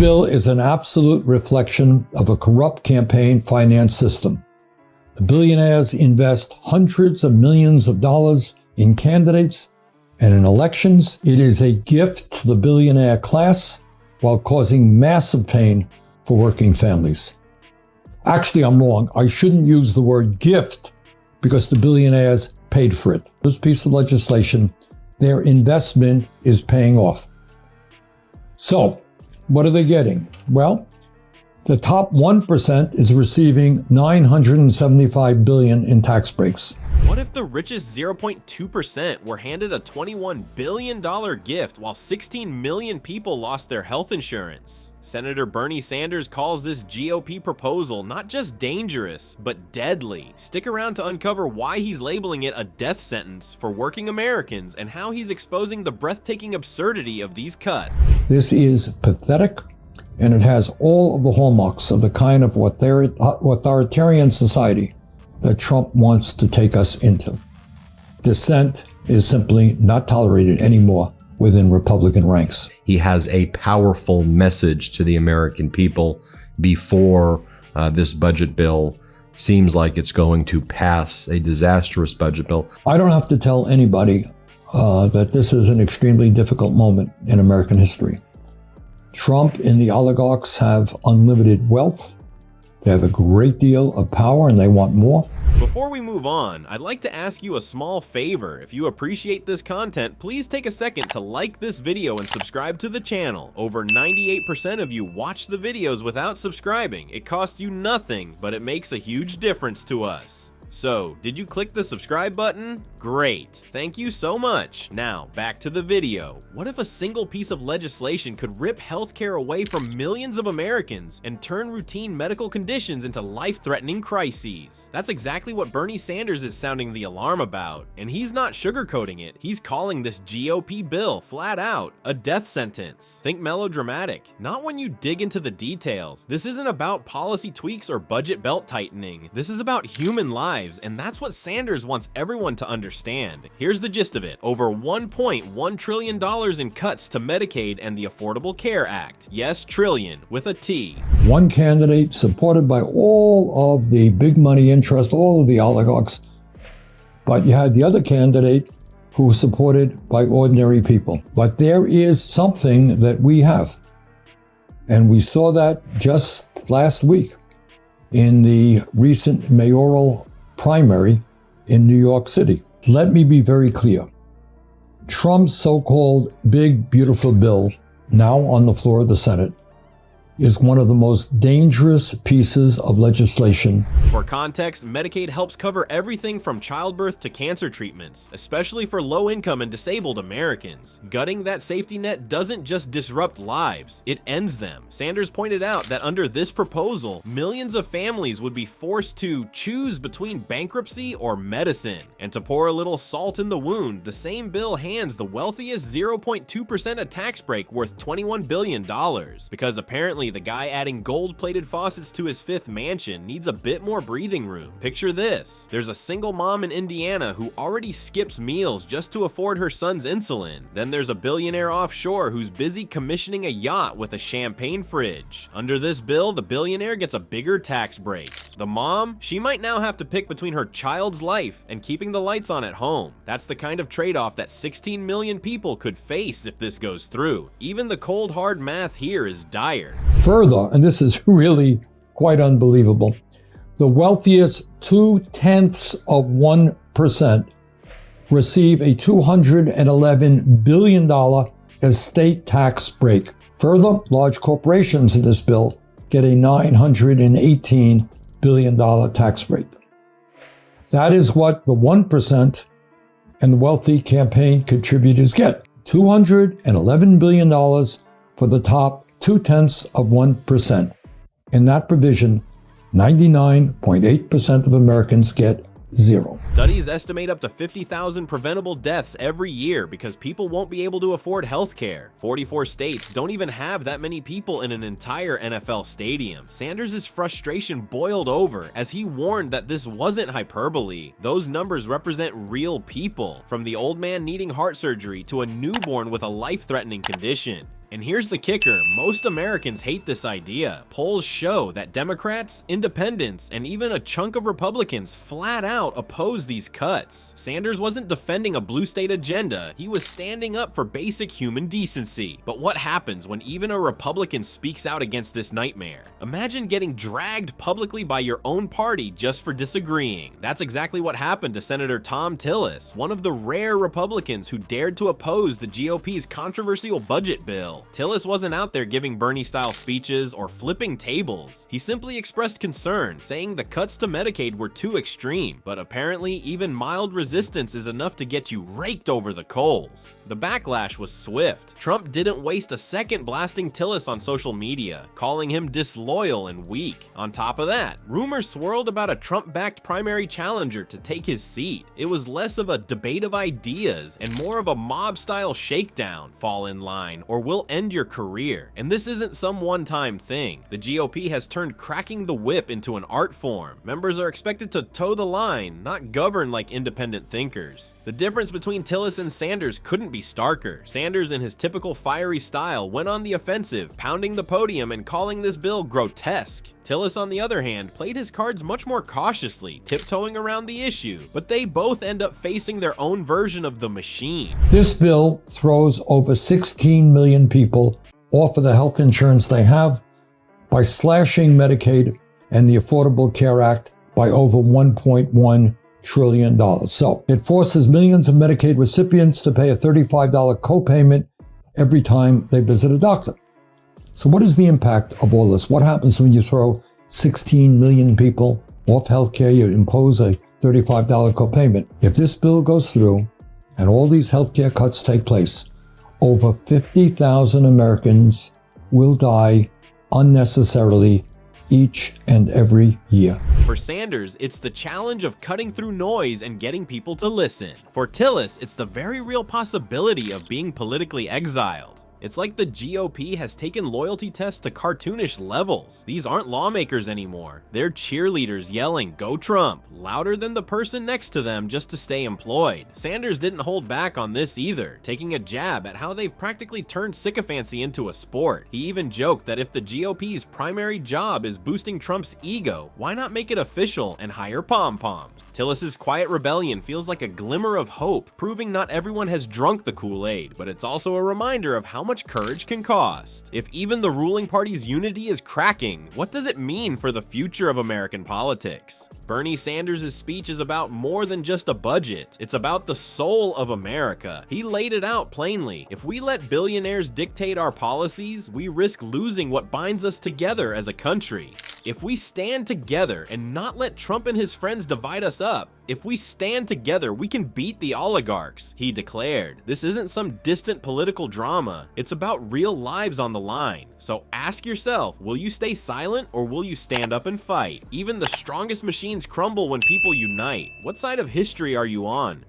bill is an absolute reflection of a corrupt campaign finance system. The billionaires invest hundreds of millions of dollars in candidates and in elections. It is a gift to the billionaire class while causing massive pain for working families. Actually, I'm wrong. I shouldn't use the word gift because the billionaires paid for it. This piece of legislation, their investment is paying off. So, what are they getting? Well, the top 1% is receiving $975 billion in tax breaks. What if the richest 0.2% were handed a $21 billion gift while 16 million people lost their health insurance? Senator Bernie Sanders calls this GOP proposal not just dangerous, but deadly. Stick around to uncover why he's labeling it a death sentence for working Americans and how he's exposing the breathtaking absurdity of these cuts. This is pathetic, and it has all of the hallmarks of the kind of authoritarian society that Trump wants to take us into. Dissent is simply not tolerated anymore within Republican ranks. He has a powerful message to the American people before this budget bill seems like it's going to pass, a disastrous budget bill. I don't have to tell anybody that this is an extremely difficult moment in American history. Trump and the oligarchs have unlimited wealth. They have a great deal of power and they want more. Before we move on, I'd like to ask you a small favor. If you appreciate this content, please take a second to like this video and subscribe to the channel. Over 98% of you watch the videos without subscribing. It costs you nothing, but it makes a huge difference to us. So, did you click the subscribe button? Great. Thank you so much. Now, back to the video. What if a single piece of legislation could rip healthcare away from millions of Americans and turn routine medical conditions into life-threatening crises? That's exactly what Bernie Sanders is sounding the alarm about. And he's not sugarcoating it. He's calling this GOP bill, flat out, a death sentence. Think melodramatic. Not when you dig into the details. This isn't about policy tweaks or budget belt tightening. This is about human lives. And that's what Sanders wants everyone to understand. Here's the gist of it. Over $1.1 trillion in cuts to Medicaid and the Affordable Care Act. Yes, trillion, with a T. One candidate supported by all of the big money interest, all of the oligarchs, but you had the other candidate who was supported by ordinary people. But there is something that we have. And we saw that just last week in the recent mayoral primary in New York City. Let me be very clear. Trump's so-called big, beautiful bill, now on the floor of the Senate, is one of the most dangerous pieces of legislation. For context, Medicaid helps cover everything from childbirth to cancer treatments, especially for low-income and disabled Americans. Gutting that safety net doesn't just disrupt lives, it ends them. Sanders pointed out that under this proposal, millions of families would be forced to choose between bankruptcy or medicine. And to pour a little salt in the wound, the same bill hands the wealthiest 0.2% a tax break worth $21 billion, because apparently the guy adding gold-plated faucets to his fifth mansion needs a bit more breathing room. Picture this. There's a single mom in Indiana who already skips meals just to afford her son's insulin. Then there's a billionaire offshore who's busy commissioning a yacht with a champagne fridge. Under this bill, the billionaire gets a bigger tax break. The mom, she might now have to pick between her child's life and keeping the lights on at home. That's the kind of trade-off that 16 million people could face if this goes through. Even the cold hard math here is dire. Further, and this is really quite unbelievable, the wealthiest 0.2% receive a $211 billion estate tax break. Further, large corporations in this bill get a $918 billion tax break. That is what the 1% and the wealthy campaign contributors get. $211 billion for the top 0.2%. In that provision, 99.8% of Americans get zero. Studies estimate up to 50,000 preventable deaths every year because people won't be able to afford health care. 44 states don't even have that many people in an entire NFL stadium. Sanders' frustration boiled over as he warned that this wasn't hyperbole. Those numbers represent real people, from the old man needing heart surgery to a newborn with a life-threatening condition. And here's the kicker, most Americans hate this idea. Polls show that Democrats, independents, and even a chunk of Republicans flat out oppose these cuts. Sanders wasn't defending a blue state agenda, he was standing up for basic human decency. But what happens when even a Republican speaks out against this nightmare? Imagine getting dragged publicly by your own party just for disagreeing. That's exactly what happened to Senator Tom Tillis, one of the rare Republicans who dared to oppose the GOP's controversial budget bill. Tillis wasn't out there giving Bernie-style speeches or flipping tables. He simply expressed concern, saying the cuts to Medicaid were too extreme, but apparently even mild resistance is enough to get you raked over the coals. The backlash was swift. Trump didn't waste a second blasting Tillis on social media, calling him disloyal and weak. On top of that, rumors swirled about a Trump-backed primary challenger to take his seat. It was less of a debate of ideas and more of a mob-style shakedown. Fall in line or we'll end your career. And this isn't some one-time thing. The GOP has turned cracking the whip into an art form. Members are expected to toe the line, not govern like independent thinkers. The difference between Tillis and Sanders couldn't be starker. Sanders, in his typical fiery style, went on the offensive, pounding the podium and calling this bill grotesque. Tillis, on the other hand, played his cards much more cautiously, tiptoeing around the issue, but they both end up facing their own version of the machine. This bill throws over 16 million people off of the health insurance they have by slashing Medicaid and the Affordable Care Act by over $1.1 trillion. So it forces millions of Medicaid recipients to pay a $35 copayment every time they visit a doctor. So what is the impact of all this? What happens when you throw 16 million people off healthcare? You impose a $35 copayment. If this bill goes through and all these healthcare cuts take place, over 50,000 Americans will die unnecessarily each and every year. For Sanders, it's the challenge of cutting through noise and getting people to listen. For Tillis, it's the very real possibility of being politically exiled. It's like the GOP has taken loyalty tests to cartoonish levels. These aren't lawmakers anymore. They're cheerleaders yelling, "Go Trump," louder than the person next to them just to stay employed. Sanders didn't hold back on this either, taking a jab at how they've practically turned sycophancy into a sport. He even joked that if the GOP's primary job is boosting Trump's ego, why not make it official and hire pom-poms? Tillis's quiet rebellion feels like a glimmer of hope, proving not everyone has drunk the Kool-Aid, but it's also a reminder of how much courage can cost. If even the ruling party's unity is cracking, what does it mean for the future of American politics? Bernie Sanders' speech is about more than just a budget. It's about the soul of America. He laid it out plainly. If we let billionaires dictate our policies, we risk losing what binds us together as a country. If we stand together and not let Trump and his friends divide us up, if we stand together, we can beat the oligarchs, he declared. This isn't some distant political drama. It's about real lives on the line. So ask yourself, will you stay silent or will you stand up and fight? Even the strongest machines crumble when people unite. What side of history are you on?